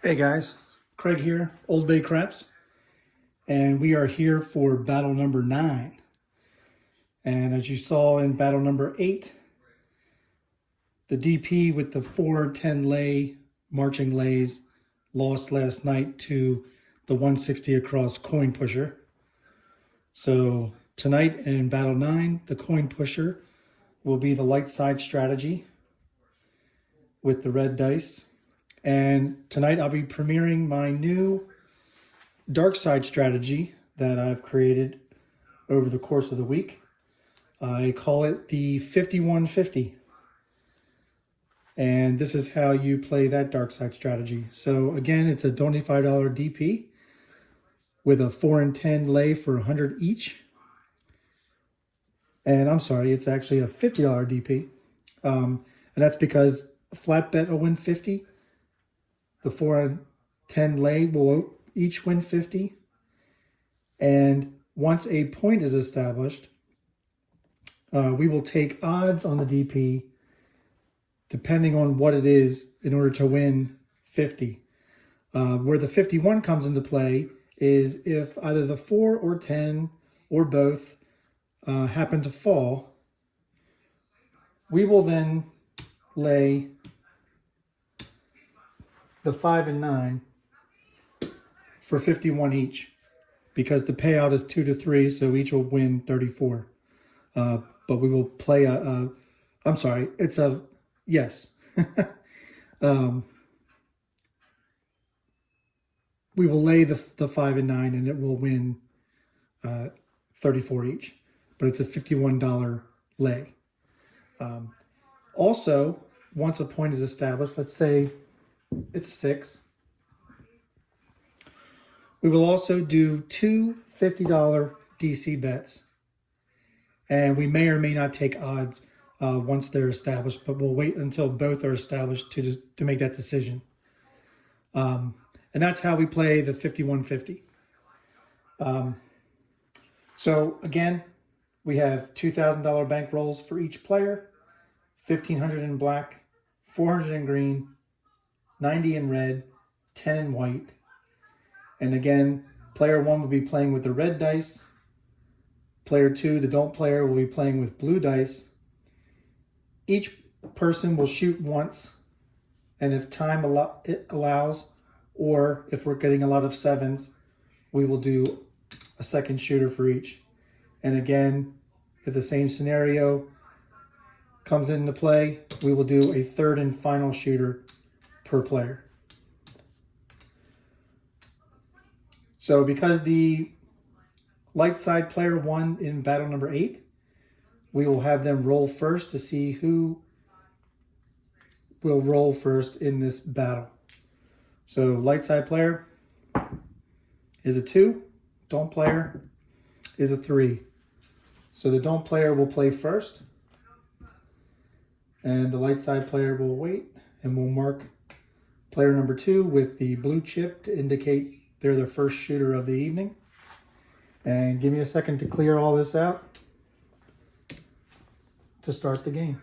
Hey guys, Craig here, Old Bay Craps, and we are here for battle number 9. And as you saw in battle number 8, the DP with the 410 lay marching lays lost last night to the 160 across coin pusher. So tonight in battle 9, the coin pusher will be the Lightside strategy with the red dice. And tonight I'll be premiering my new Darkside strategy that I've created over the course of the week. I call it the 5150. And this is how you play that Darkside strategy. So again, it's a $25 DP with a 4 and 10 lay for 100 each. And I'm sorry, it's actually a $50 DP. And that's because a flat bet will win 50. The 4 and 10 lay will each win 50. And once a point is established, we will take odds on the DP depending on what it is in order to win 50. Where the 51 comes into play is if either the 4 or 10 or both happen to fall, we will then lay the 5 and 9 for 51 each, because the payout is 2 to 3, so each will win 34. But we will play I'm sorry, it's a, yes. We will lay the 5 and 9 and it will win 34 each, but it's a $51 lay. Also, once a point is established, let's say it's 6, we will also do two $50 DC bets. And we may or may not take odds once they're established, but we'll wait until both are established to make that decision. And that's how we play the 5150. So again, we have $2,000 bank rolls for each player, $1,500 in black, $400 in green, $90 in red, $10 in white. And again, player 1 will be playing with the red dice. Player 2, the don't player, will be playing with blue dice. Each person will shoot once, and if time allows, or if we're getting a lot of 7s, we will do a second shooter for each. And again, if the same scenario comes into play, we will do a third and final shooter per player. So because the Lightside player won in battle number 8, we will have them roll first to see who will roll first in this battle. So Lightside player is a 2, don't player is a 3. So the don't player will play first, and the Lightside player will wait, and we'll mark player number 2 with the blue chip to indicate they're the first shooter of the evening. And give me a second to clear all this out to start the game.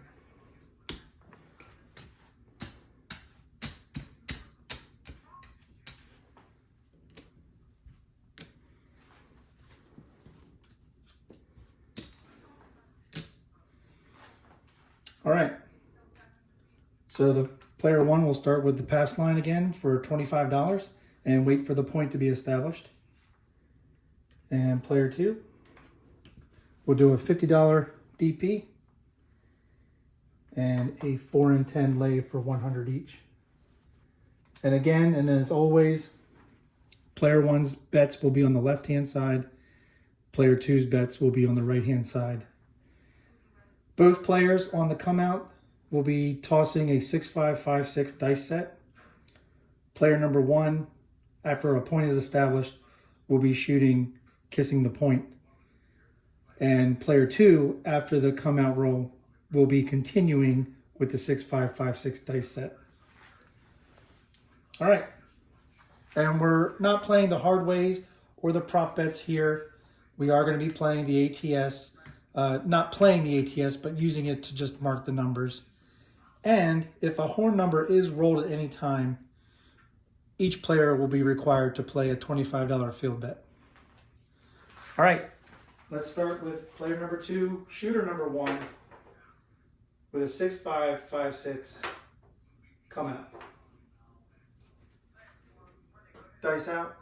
All right. So the player 1 will start with the pass line again for $25 and wait for the point to be established. And player 2 will do a $50 DP and a 4 and 10 lay for 100 each. And again, and as always, player 1's bets will be on the left-hand side. Player 2's bets will be on the right-hand side. Both players on the come out will be tossing a 6-5-5-6 dice set. Player number 1, after a point is established, will be shooting kissing the point. And player 2, after the come out roll, will be continuing with the 6-5-5-6 dice set. All right. And we're not playing the hard ways or the prop bets here. We are going to be playing the ATS, not playing the ATS, but using it to just mark the numbers. And if a horn number is rolled at any time, each player will be required to play a $25 field bet. All right, let's start with player number 2, shooter number 1, with a 6-5, 5-6, come out. Dice out.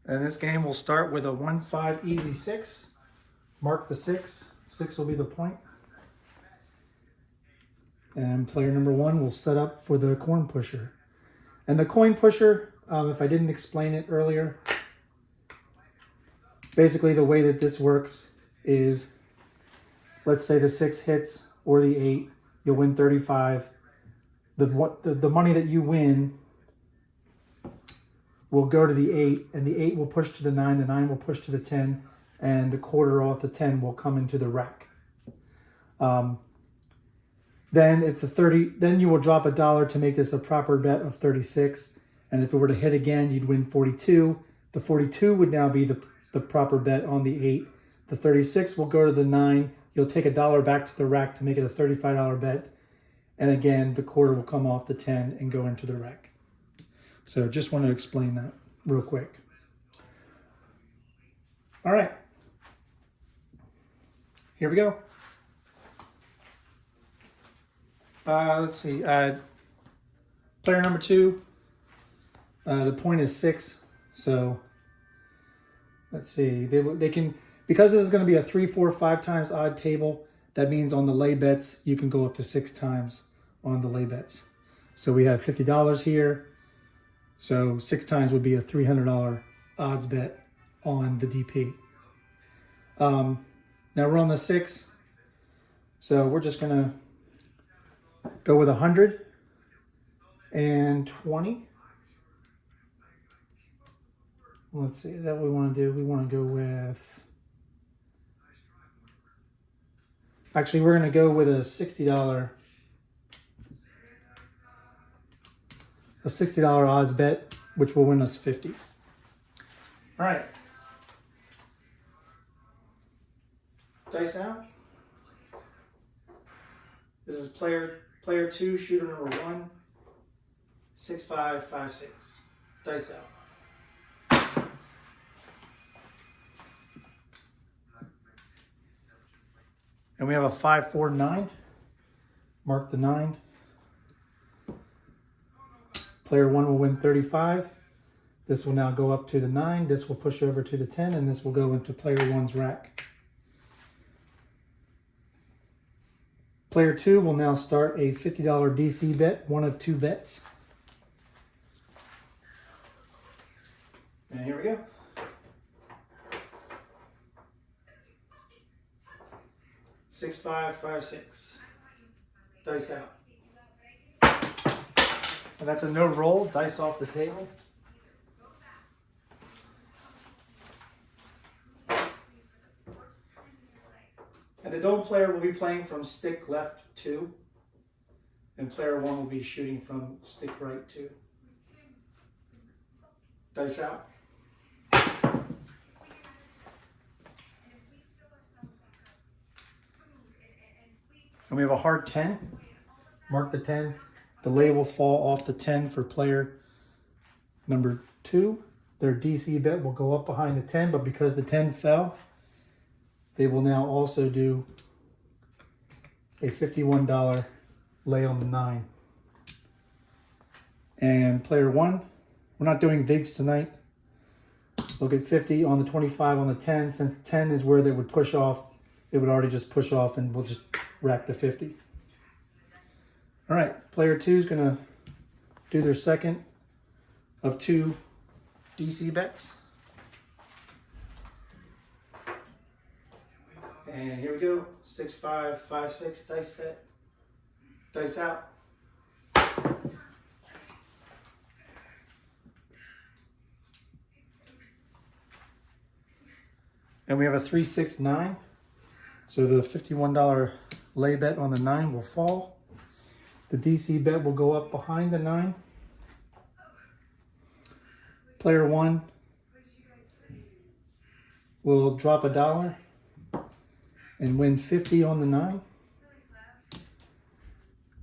And this game will start with a 1-5 easy 6. Mark the 6. 6 will be the point. And player number 1 will set up for the coin pusher. And the coin pusher, if I didn't explain it earlier, basically the way that this works is, let's say the 6 hits or the 8, you'll win 35. The money that you win will go to the 8, and the 8 will push to the 9, the 9 will push to the 10, and the quarter off the 10 will come into the rack. Then if the 30, then you will drop $1 to make this a proper bet of 36. And if it were to hit again, you'd win 42. The 42 would now be the proper bet on the 8. The 36 will go to the 9. You'll take $1 back to the rack to make it a $35 bet. And again, the quarter will come off the 10 and go into the rack. So just want to explain that real quick. All right. Here we go. Let's see. Player number 2. The point is 6. So let's see. They can, because this is going to be a 3, 4, 5 times odd table. That means on the lay bets you can go up to 6 times on the lay bets. So we have $50 here. So 6 times would be a $300 odds bet on the DP. Now we're on the 6. So we're just going to go with 120. Let's see, is that what we want to do? We want to go with, actually we're going to go with a $60 odds bet, which will win us 50. All right. Dice out. This is player 2, shooter number 1, 6-5, 5-6. Dice out. And we have a 5-4-9. Mark the 9. Player 1 will win 35. This will now go up to the 9. This will push over to the 10, and this will go into player 1's rack. Player 2 will now start a $50 DC bet, one of 2 bets. And here we go. Six, 5, 5, 6. Dice out. And that's a no roll. Dice off the table. And the dome player will be playing from stick left 2. And player 1 will be shooting from stick right 2. Dice out. And we have a hard 10. Mark the 10. The lay will fall off the 10 for player number 2. Their DC bet will go up behind the 10, but because the 10 fell, they will now also do a $51 lay on the 9. And player 1, we're not doing VIGs tonight. They'll get 50 on the 25 on the 10. Since 10 is where they would push off, it would already just push off and we'll just rack the 50. All right, player 2 is going to do their second of 2 DC bets. And here we go. 6, 5, 5, 6. Dice set. Dice out. And we have a 3, 6, 9. So the $51 lay bet on the 9 will fall. The DC bet will go up behind the 9. Player 1 will drop $1 and win 50 on the 9.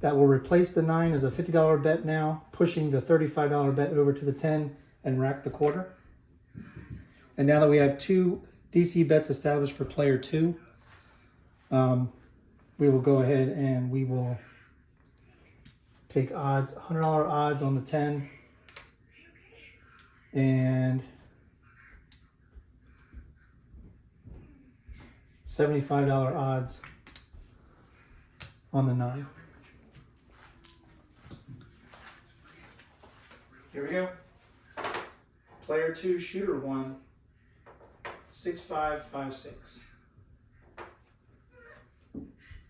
That will replace the 9 as a $50 bet now, pushing the $35 bet over to the 10 and rack the quarter. And now that we have 2 DC bets established for player 2, we will go ahead and we will take odds, $100 odds on the 10 and $75 odds on the 9. Here we go. Player 2, shooter 1, 6556.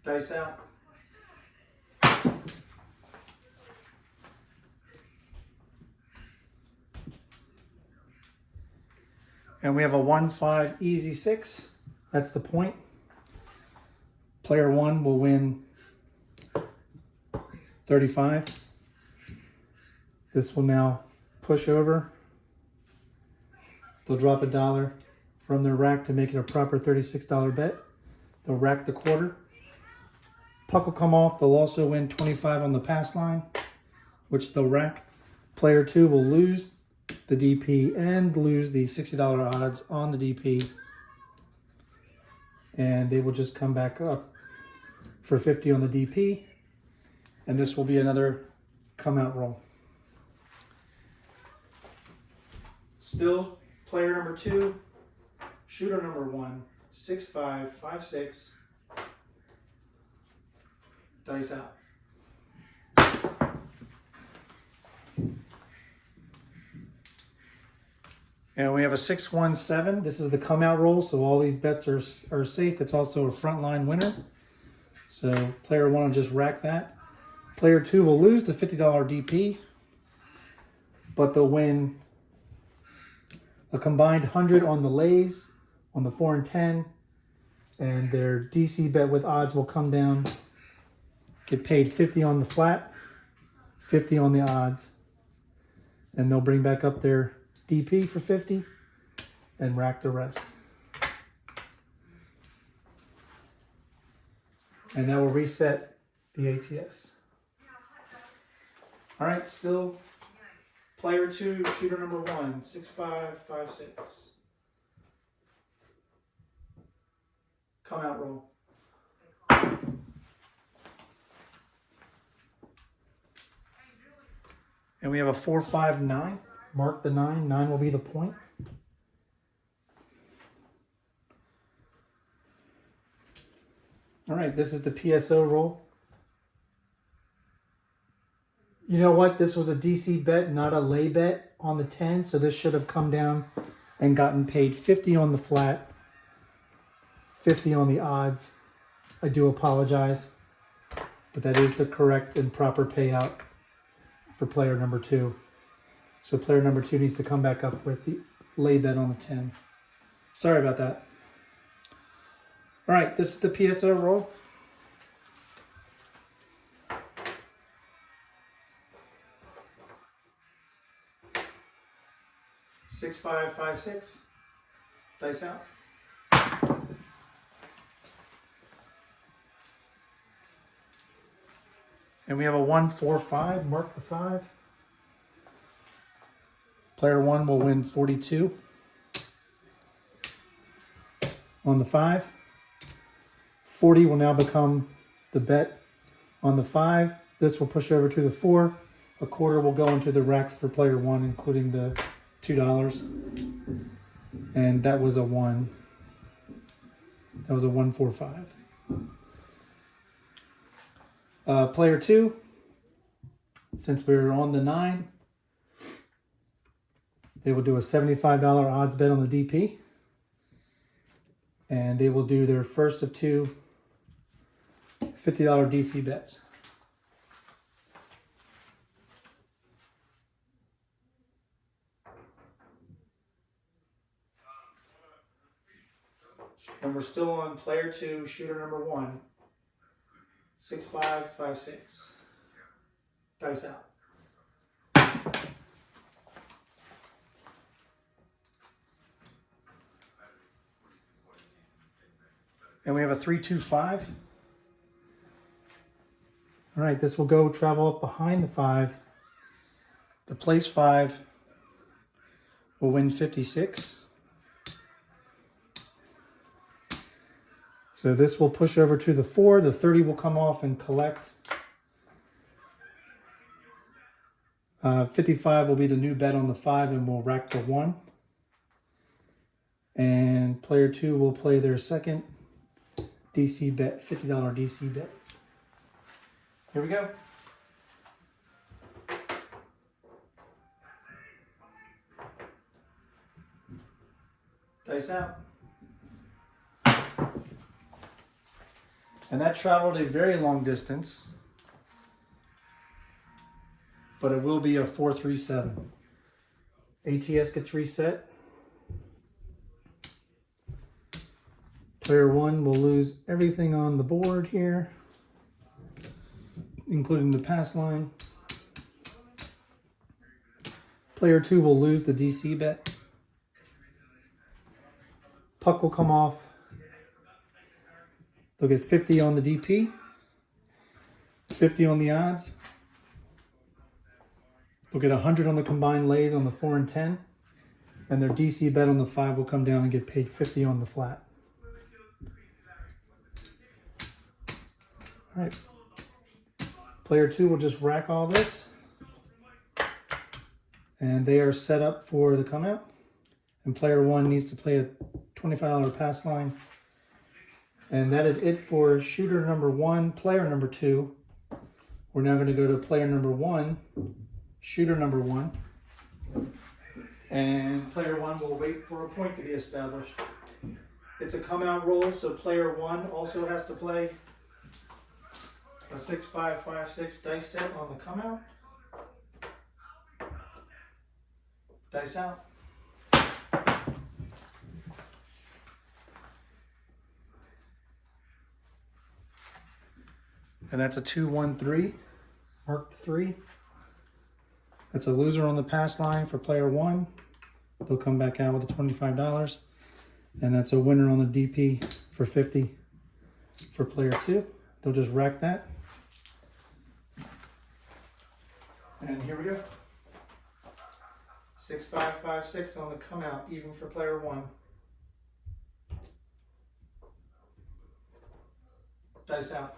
Dice out. And we have a 1-5 easy 6. That's the point. Player 1 will win 35. This will now push over. They'll drop $1 from their rack to make it a proper $36 bet. They'll rack the quarter. Puck will come off. They'll also win 25 on the pass line, which they'll rack. Player 2 will lose the DP and lose the $60 odds on the DP. And they will just come back up for 50 on the DP. And this will be another come out roll. Still, player number 2, shooter number 1, 6556. Dice out. And we have a 6-1-7. This is the come out roll, so all these bets are safe. It's also a frontline winner. So player 1 will just rack that. Player 2 will lose the $50 DP, but they'll win a combined 100 on the lays, on the 4 and 10, and their DC bet with odds will come down, get paid 50 on the flat, 50 on the odds, and they'll bring back up their DP for 50 and rack the rest. And that will reset the ATS. All right, still player 2, shooter number 1, 6556. Come out roll. And we have a 4-5-9. Mark the 9. 9 will be the point. All right, this is the PSO roll. You know what? This was a DC bet, not a lay bet on the 10. So this should have come down and gotten paid 50 on the flat, 50 on the odds. I do apologize, but that is the correct and proper payout for player number 2. So player number 2 needs to come back up with the lay bet on the 10. Sorry about that. All right, this is the PSO roll. Six, 5, 5, 6. Dice out. And we have a 1-4-5. Mark the 5. Player 1 will win 42 on the 5. 40 will now become the bet on the 5. This will push over to the 4. A quarter will go into the rack for player 1, including the $2. And that was a 1. That was a 1-4-5. Player 2, since we're on the 9, they will do a $75 odds bet on the DP. And they will do their first of 2 $50 DC bets. And we're still on player 2, shooter number 1, 6-5-5-6. Dice out. And we have a 3-2-5. All right, this will go travel up behind the 5. The place 5 will win 56. So this will push over to the 4. The 30 will come off and collect. 55 will be the new bet on the 5 and we'll rack the 1. And player 2 will play their second DC bet, $50 DC bet. Here we go. Dice out. And that traveled a very long distance, but it will be a 4-3-7. ATS gets reset. Player 1 will lose everything on the board here, including the pass line. Player 2 will lose the DC bet. Puck will come off. They'll get 50 on the DP, 50 on the odds. They'll get 100 on the combined lays on the 4 and 10. And their DC bet on the 5 will come down and get paid 50 on the flat. All right. Player 2 will just rack all this. And they are set up for the come out. And player 1 needs to play a $25 pass line. And that is it for shooter number 1, player number 2. We're now going to go to player number 1, shooter number 1. And player 1 will wait for a point to be established. It's a come out roll, so player 1 also has to play a 6-5-5-6 dice set on the come out. Dice out. And that's a 2-1-3. Mark the 3. That's a loser on the pass line for player 1. They'll come back out with the $25. And that's a winner on the DP for 50 for player 2. They'll just rack that. And here we go. 6-5-5-6 on the come out, even for player 1. Dice out.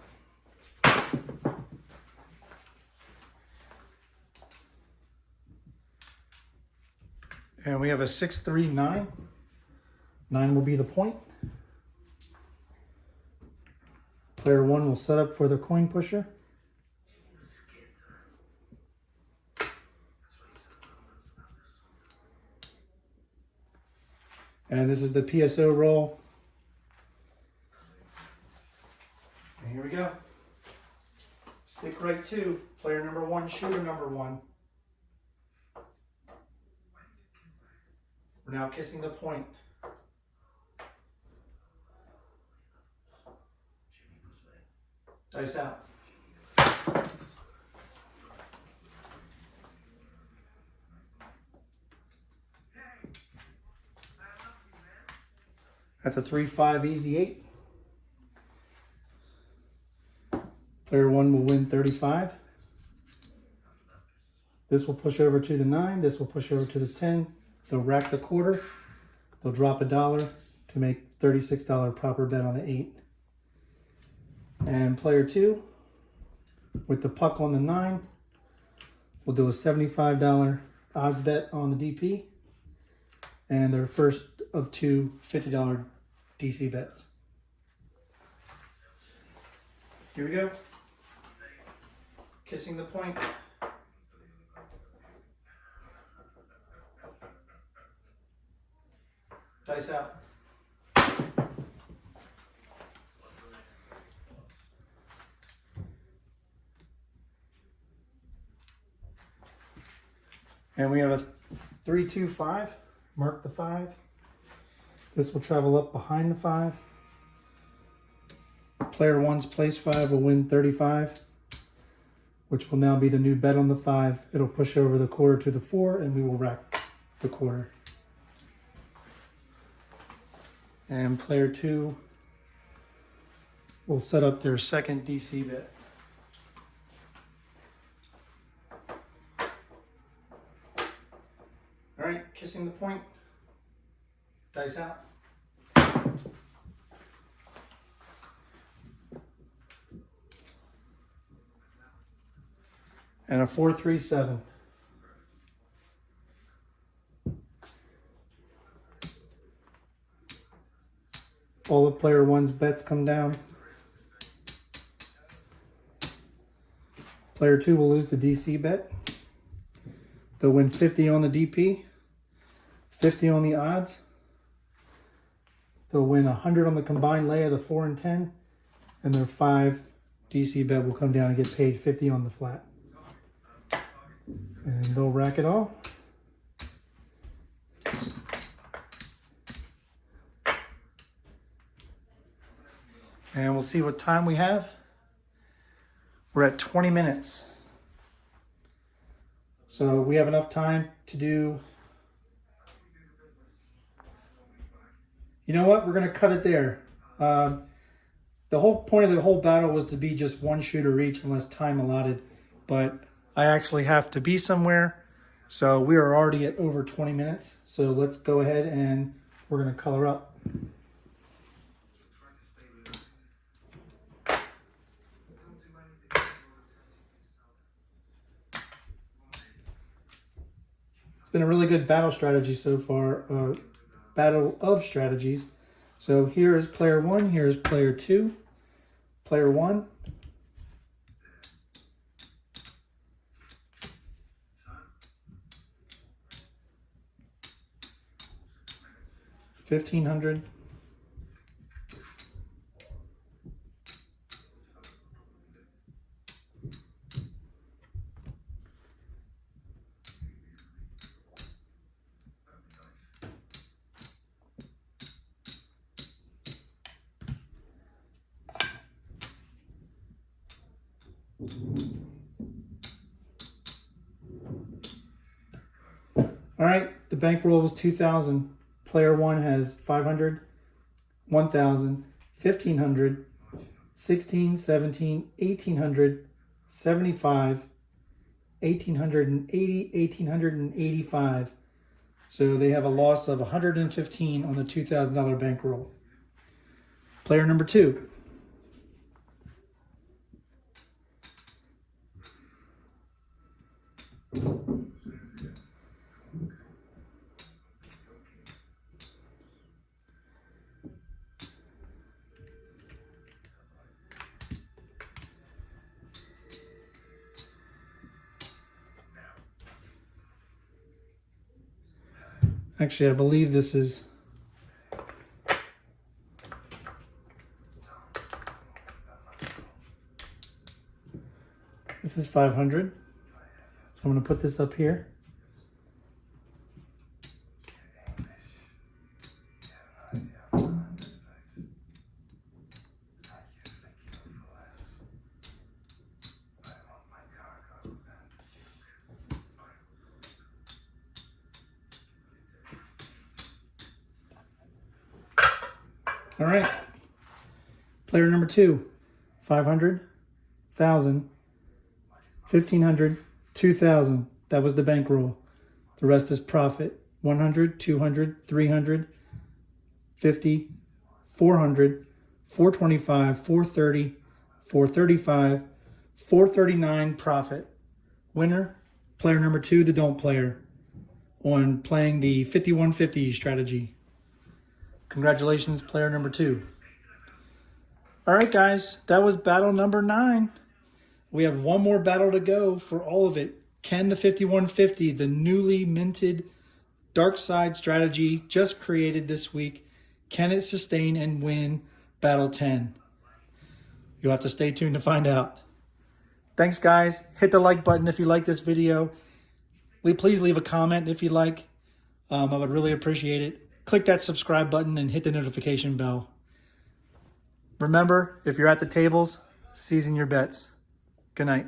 And we have a 6-3-9. 9 will be the point. Player 1 will set up for the coin pusher. And this is the PSO roll. And here we go. Stick right 2, player number 1, shooter number 1. We're now kissing the point. Dice out. That's a 3-5 easy 8. Player 1 will win 35. This will push over to the 9. This will push over to the 10. They'll rack the quarter. They'll drop $1 to make $36 proper bet on the 8. And player 2, with the puck on the 9, will do a $75 odds bet on the DP. And their first of 2 $50 DC bets. Here we go. Kissing the point. Dice out. And we have a 3-2-5. Mark the 5. This will travel up behind the 5. Player 1's place 5 will win 35, which will now be the new bet on the 5. It'll push over the quarter to the 4, and we will rack the quarter. And player 2 will set up their second DC bet. kissing the point. Dice out. And a 4-3-7. All of player one's bets come down. Player two will lose the DC bet. They'll win 50 on the DP, 50 on the odds. They'll win 100 on the combined lay of the 4 and 10, and their 5 DC bet will come down and get paid 50 on the flat. And they'll rack it all. And we'll see what time we have. We're at 20 minutes. So we have enough time to do... You know what? We're going to cut it there. The whole point of the whole battle was to be just one shooter each unless time allotted. But I actually have to be somewhere. So we are already at over 20 minutes. So let's go ahead and we're going to color up. It's been a really good battle strategy so far. Battle of strategies. So here is player one, here is player two. Player one. $1,500. All right, the bankroll was 2,000. Player one has 500, 1,000, 1,500, 16, 17, 1,800, 75, 1,880, 1,885. So they have a loss of 115 on the $2,000 bankroll. Player number two. Actually, I believe this is this is 500. So I'm going to put this up here. All right, player number two, 500, 1,000, 1,500, 2,000. That was the bankroll. The rest is profit. 100, 200, 300, 50, 400, 425, 430, 435, 439 profit. Winner, player number two, the don't player, on playing the 5150 strategy. Congratulations, player number two. All right, guys, that was battle number 9. We have one more battle to go for all of it. Can the 5150, the newly minted Darkside strategy just created this week, can it sustain and win battle 10? You'll have to stay tuned to find out. Thanks, guys. Hit the like button if you like this video. Please leave a comment if you like. I would really appreciate it. Click that subscribe button and hit the notification bell. Remember, if you're at the tables, season your bets. Good night.